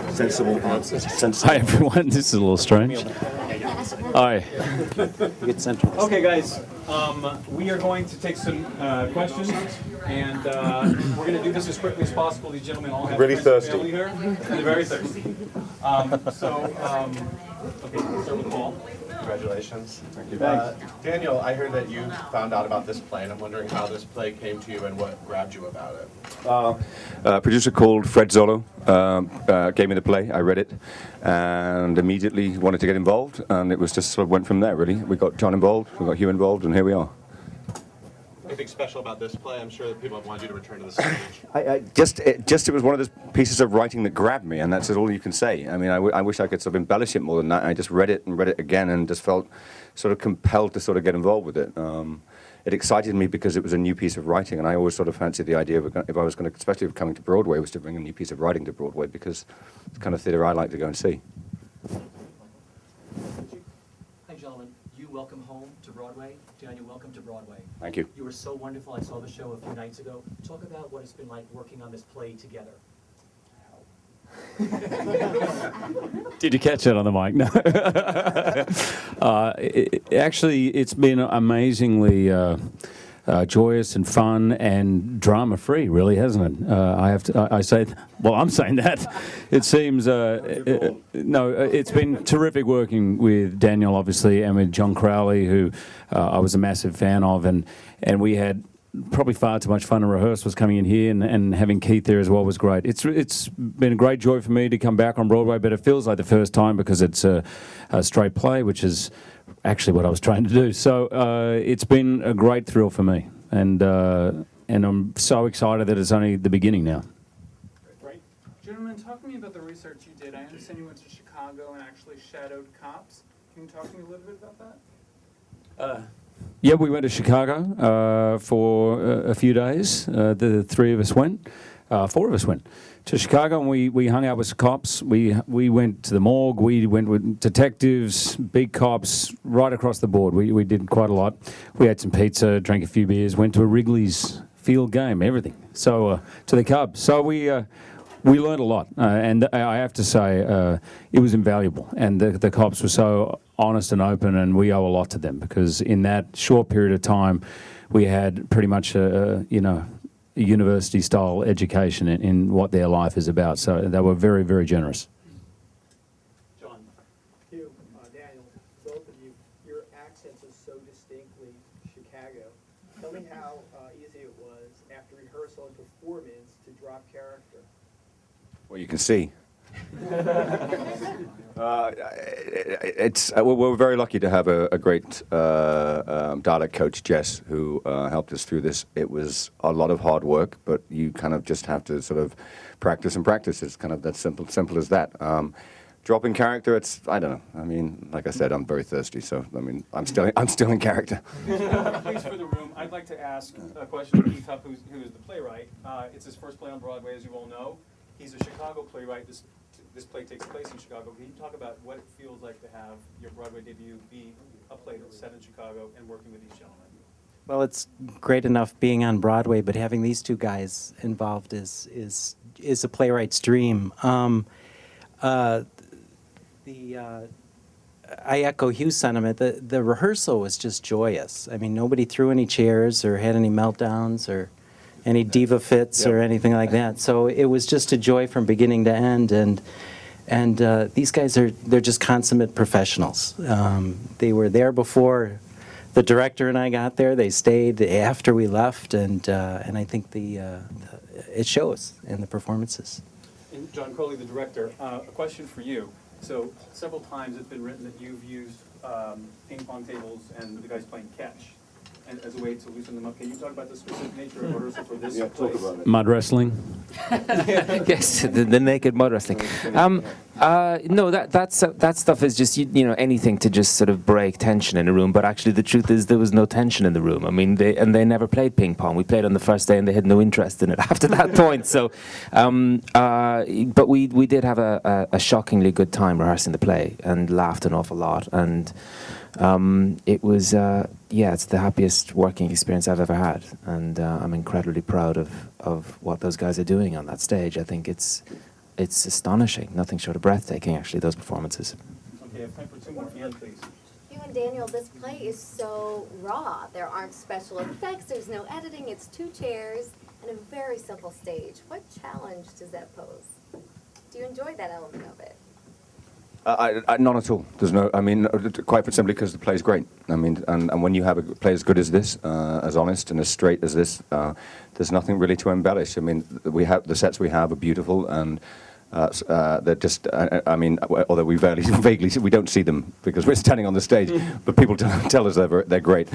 Sensible answers. Hi everyone, this is a little strange. Hi. Okay, guys, we are going to take some questions, and we're going to do this as quickly as possible. These gentlemen all have Really friends thirsty. and family here, and they're very thirsty. Okay, we'll start with Paul. Congratulations. Thank you. Daniel, I heard that you found out about this play, and I'm wondering how this play came to you and what grabbed you about it. A producer called Fred Zollo gave me the play. I read it and immediately wanted to get involved, and it was just sort of went from there, really. We got John involved, we got Hugh involved, and here we are. Anything special about this play? I'm sure that people have wanted you to return to the stage. It was one of those pieces of writing that grabbed me, and that's all you can say. I mean, I wish I could sort of embellish it more than that. I just read it and read it again and just felt sort of compelled to sort of get involved with it. It excited me because it was a new piece of writing, and I always sort of fancied the idea of, if I was going to, especially coming to Broadway, was to bring a new piece of writing to Broadway, because it's the kind of theatre I like to go and see. Hi, gentlemen. You welcome home to Broadway. Daniel, welcome to Broadway. Thank you. You were so wonderful. I saw the show a few nights ago. Talk about what it's been like working on this play together. Did you catch that on the mic? No. Actually, it's been amazingly joyous and fun and drama-free, really, hasn't it? I'm saying that. It seems, it's been terrific working with Daniel, obviously, and with John Crowley, who I was a massive fan of, and we had probably far too much fun in rehearsals coming in here, and having Keith there as well was great. It's been a great joy for me to come back on Broadway, but it feels like the first time because it's a straight play, which is actually what I was trying to do. So it's been a great thrill for me, and I'm so excited that it's only the beginning now. Right. Gentlemen, talk to me about the research you did. I understand you went to Chicago and actually shadowed cops. Can you talk to me a little bit about that? Yeah, we went to Chicago for a few days. The three of us went, four of us went to Chicago, and we hung out with cops. We went to the morgue. We went with detectives, big cops, right across the board. We did quite a lot. We had some pizza, drank a few beers, went to a Wrigley's field game, everything. So to the Cubs. So we learned a lot, and I have to say it was invaluable. And the cops were so honest and open, and we owe a lot to them, because in that short period of time, we had pretty much a university-style education in what their life is about. So they were very, very generous. John. Hugh, Daniel, both of you, your accents are so distinctly Chicago. Tell me how easy it was after rehearsal and performance to drop character. Well, you can see. We're very lucky to have a great dialect coach, Jess, who helped us through this. It was a lot of hard work, but you kind of just have to sort of practice and practice. It's kind of that simple as that. Dropping character, I don't know. I mean, like I said, I'm very thirsty, so I mean, I'm still in character. Please, for the room, I'd like to ask a question to Keith Huff, who is the playwright. It's his first play on Broadway, as you all know. He's a Chicago playwright. This play takes place in Chicago. Can you talk about what it feels like to have your Broadway debut be a play that's set in Chicago and working with these gentlemen? Well, it's great enough being on Broadway, but having these two guys involved is a playwright's dream. I echo Hugh's sentiment. The rehearsal was just joyous. I mean, nobody threw any chairs or had any meltdowns or any diva fits or anything like that. So it was just a joy from beginning to end. And these guys they're just consummate professionals. They were there before the director and I got there. They stayed after we left, and I think it shows in the performances. And John Crowley, the director, a question for you. So several times it's been written that you've used ping pong tables and the guys playing catch as a way to loosen them up. Can you talk about the specific nature of rehearsal for this place? Talk about it. Mud wrestling. Yes, the naked mud wrestling. No, that stuff is just anything to just sort of break tension in a room. But actually, the truth is there was no tension in the room. I mean, they never played ping pong. We played on the first day, and they had no interest in it after that point. So, but we did have a shockingly good time rehearsing the play and laughed an awful lot. And it was it's the happiest working experience I've ever had, and I'm incredibly proud of what those guys are doing on that stage. I think it's it's astonishing. Nothing short of breathtaking, actually, those performances. Okay, I have time for two more. Anne, please. Hugh and Daniel, this play is so raw. There aren't special effects, there's no editing, it's 2 chairs and a very simple stage. What challenge does that pose? Do you enjoy that element of it? None at all. There's no. I mean, quite simply because the play's great. I mean, and when you have a play as good as this, as honest and as straight as this, there's nothing really to embellish. I mean, the sets we have are beautiful, and they're just. I mean, although we vaguely we don't see them because we're standing on the stage, but people tell us they're great.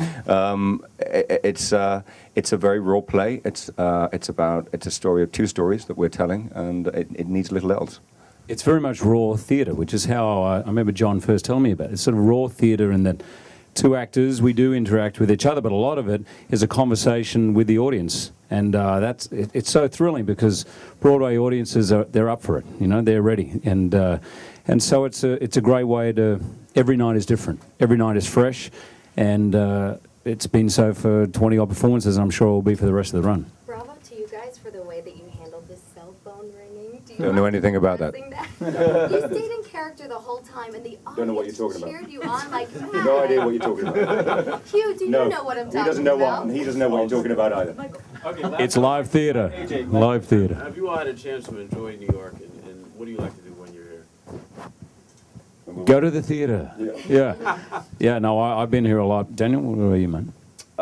It's a very raw play. It's a story of 2 stories that we're telling, and it needs little else. It's very much raw theatre, which is how I remember John first telling me about it. It's sort of raw theatre in that 2 actors, we do interact with each other, but a lot of it is a conversation with the audience. And it's so thrilling because Broadway audiences, they're up for it, you know, they're ready. And so it's a great way to, every night is different. Every night is fresh, and it's been so for 20-odd performances, and I'm sure it will be for the rest of the run. Bravo to you guys for the way that you handled this cell phone ringing. Do you Don't know anything about that. You stayed in character the whole time, and the audience Don't know what you're talking about. cheered you on like mad. No idea what you're talking about. Hugh, do you know what I'm talking he doesn't know about? what. He doesn't know what you're talking about either. Okay, It's live theatre. Live theatre. Have you all had a chance to enjoy New York, and what do you like to do when you're here? Go to the theatre. Yeah. No, I've been here a lot. Daniel, what about you, man?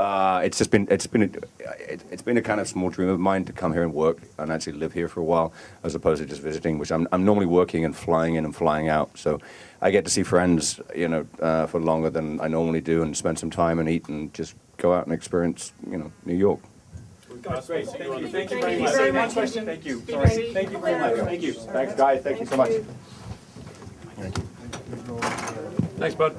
It's been a kind of small dream of mine to come here and work and actually live here for a while, as opposed to just visiting. Which I'm normally working and flying in and flying out. So I get to see friends, you know, for longer than I normally do, and spend some time and eat and just go out and experience, you know, New York. That's great. Thank you. Thank you Thank you very very much. much. Question. Thank you. Sorry. Thank you very much. Thank you. Thanks, guys. Thank you so much. Thanks, bud.